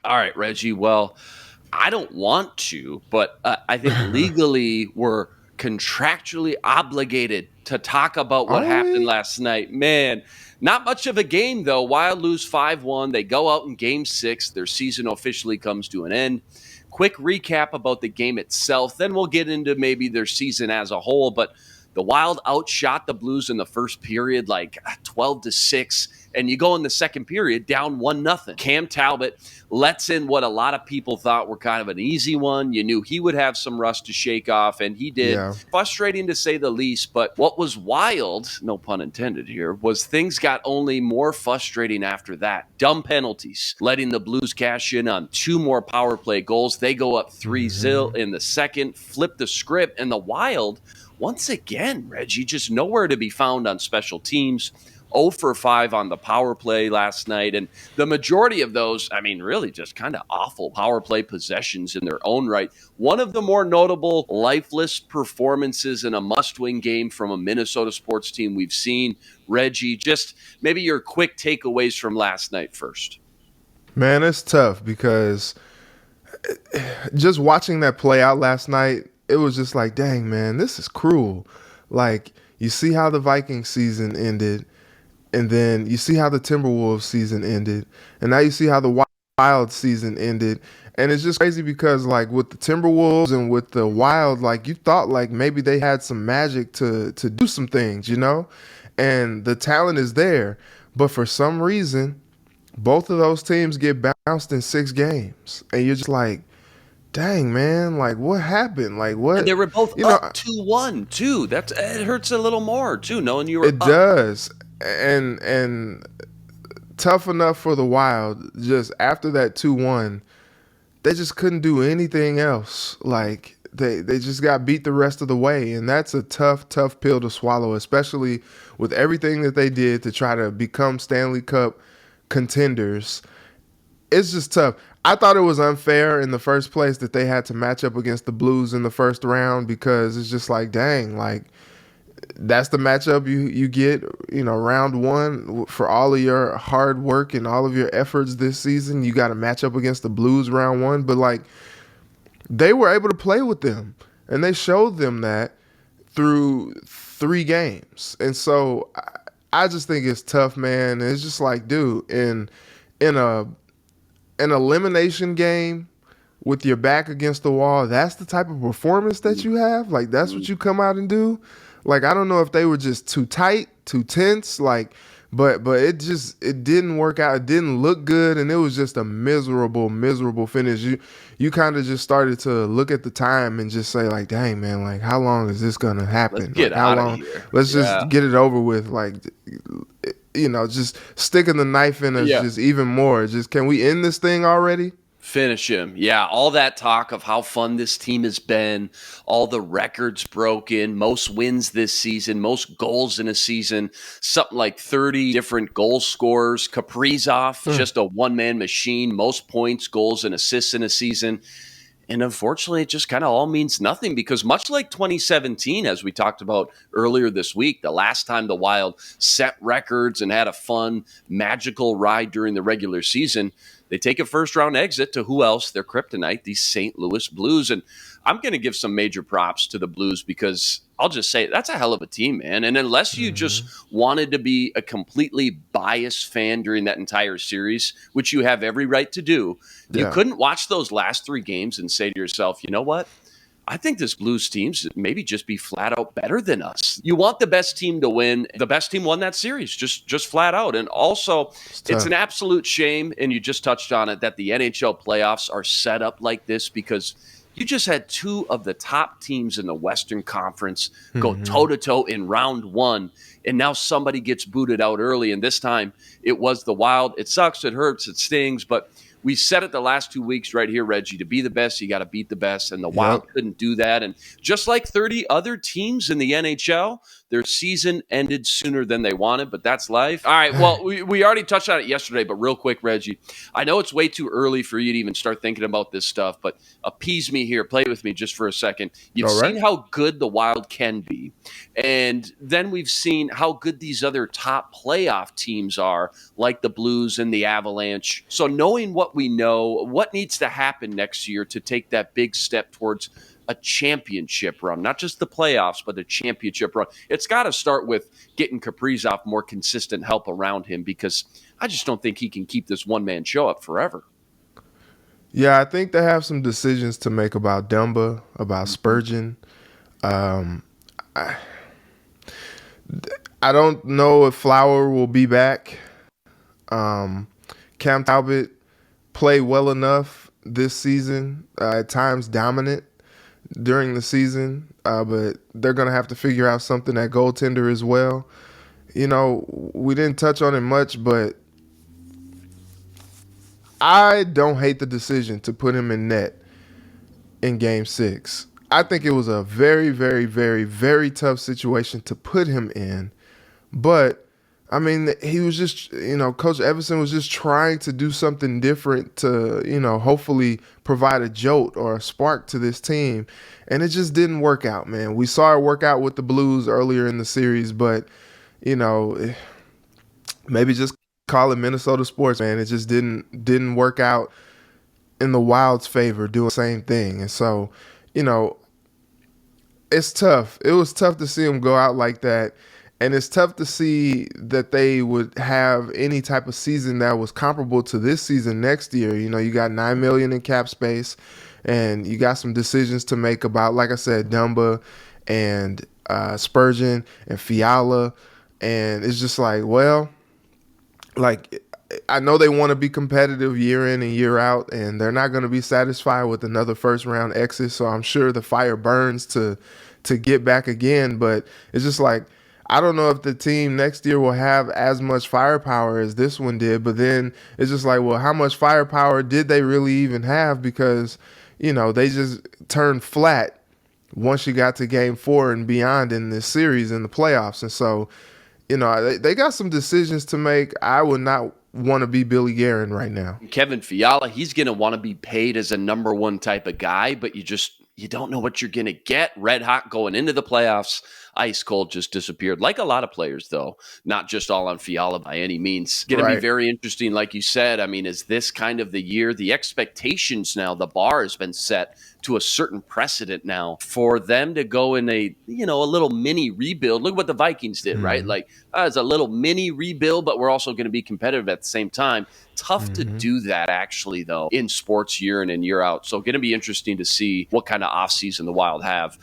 All right, Reggie. Well, I don't want to, but I think legally we're contractually obligated to talk about what Are happened we? last night. Man, not much of a game, though. Wild lose 5-1. They go out in game six. Their season officially comes to an end. Quick recap about the game itself. Then we'll get into maybe their season as a whole. But the Wild outshot the Blues in the first period like 12-6. And you go in the second period down 1-0. Cam Talbot lets in what a lot of people thought were kind of an easy one. You knew he would have some rust to shake off, and he did. Yeah. Frustrating to say the least, but what was wild, no pun intended here, was things got only more frustrating after that. Dumb penalties, letting the Blues cash in on 2 more power play goals. They go up 3-0 in the second, flip the script, and the Wild, once again, Reggie, just nowhere to be found on special teams. 0 for 5 on the power play last night. And the majority of those, I mean, really just kind of awful power play possessions in their own right. One of the more notable lifeless performances in a must-win game from a Minnesota sports team we've seen. Reggie, just maybe your quick takeaways from last night first. Man, it's tough because just watching that play out last night, it was just like, dang, man, this is cruel. Like, you see how the Vikings season ended, and then you see how the Timberwolves season ended, and now you see how the Wild season ended. And it's just crazy because, like, with the Timberwolves and with the Wild, like, you thought, like, maybe they had some magic to do some things, you know? And the talent is there. But for some reason, both of those teams get bounced in 6 games. And you're just like, dang, man, like, what happened? Like, And what? they were both You know, up 2-1, too. It hurts a little more, too, knowing you were it up. does. And tough enough for the Wild. Just after that 2-1, they just couldn't do anything else. Like they just got beat the rest of the way, and that's a tough pill to swallow, especially with everything that they did to try to become Stanley Cup contenders. It's just tough. I thought it was unfair in the first place that they had to match up against the Blues in the first round because it's just like, dang, like that's the matchup you get, round one for all of your hard work and all of your efforts this season. You got to match up against the Blues round one, but like they were able to play with them, and they showed them that through 3 games. And so I just think it's tough, man. It's just like, dude, in an elimination game with your back against the wall, that's the type of performance that you have. Like that's what you come out and do. Like I don't know if they were just too tight, too tense, like but it didn't work out. It didn't look good, and it was just a miserable finish. You kind of just started to look at the time and just say like, dang man, like how long is this gonna Let's happen? get Like how out of long? here. Let's Yeah. just get it over with. Like just sticking the knife in us Yeah. just even more. Just can we end this thing already? Finish him. Yeah, all that talk of how fun this team has been, all the records broken, most wins this season, most goals in a season, something like 30 different goal scorers. Kaprizov, Mm. just a one-man machine, most points, goals, and assists in a season. And unfortunately, it just kind of all means nothing because much like 2017, as we talked about earlier this week, the last time the Wild set records and had a fun, magical ride during the regular season, they take a first round exit to who else? Their kryptonite, the St. Louis Blues. And I'm going to give some major props to the Blues because I'll just say that's a hell of a team, man. And unless you just Hmm. wanted to be a completely biased fan during that entire series, which you have every right to do, you Yeah. couldn't watch those last 3 games and say to yourself, you know what? I think this Blues team's maybe just be flat out better than us. You want the best team to win. The best team won that series, just flat out. And also, It's it's an tough. absolute shame, and you just touched on it, that the NHL playoffs are set up like this because you just had 2 of the top teams in the Western Conference go Hmm. toe-to-toe in round 1, and now somebody gets booted out early, and this time it was the Wild. It sucks, it hurts, it stings, but we said it the last 2 weeks right here, Reggie. To be the best, you got to beat the best, and the Wild Yep. couldn't do that. And just like 30 other teams in the NHL, Their season ended sooner than they wanted, but that's life. All right, well, we already touched on it yesterday, but real quick, Reggie, I know it's way too early for you to even start thinking about this stuff, but appease me here. Play with me just for a second. You've All right. seen how good the Wild can be, and then we've seen how good these other top playoff teams are, like the Blues and the Avalanche. So knowing what we know, what needs to happen next year to take that big step towards a championship run, not just the playoffs, but a championship run. It's got to start with getting Kaprizov more consistent help around him, because I just don't think he can keep this one-man show up forever. Yeah, I think they have some decisions to make about Dumba, about Spurgeon. Um, I, I don't know if Flower will be back. Cam Talbot played well enough this season, at times dominant during the season, but they're going to have to figure out something at goaltender as well. You know, we didn't touch on it much, but I don't hate the decision to put him in net in Game 6. I think it was a very, very, very, very tough situation to put him in, but I mean, he was just, Coach Everson was just trying to do something different to, hopefully provide a jolt or a spark to this team. And it just didn't work out, man. We saw it work out with the Blues earlier in the series, but, maybe just call it Minnesota sports, man. It just didn't work out in the Wild's favor doing the same thing. And so, it's tough. It was tough to see him go out like that. And it's tough to see that they would have any type of season that was comparable to this season next year. You got $9 million in cap space, and you got some decisions to make about, like I said, Dumba and Spurgeon and Fiala. And it's just like, well, like, I know they want to be competitive year in and year out, and they're not going to be satisfied with another first round exit. So I'm sure the fire burns to get back again. But it's just like, I don't know if the team next year will have as much firepower as this one did, but then it's just like, well, how much firepower did they really even have? Because, they just turned flat once you got to Game 4 and beyond in this series in the playoffs. And so, they got some decisions to make. I would not want to be Billy Guerin right now. Kevin Fiala, he's going to want to be paid as a number one type of guy, but you don't know what you're going to get. Red hot going into the playoffs. Ice cold just disappeared. Like a lot of players, though, not just all on Fiala by any means. Going to be very interesting, like you said. I mean, is this kind of the year? The expectations now, the bar has been set to a certain precedent now for them to go in a little mini rebuild. Look what the Vikings did, right? Like, it's a little mini rebuild, but we're also going to be competitive at the same time. Tough to do that, actually, though, in sports year in and year out. So going to be interesting to see what kind of offseason the Wild have.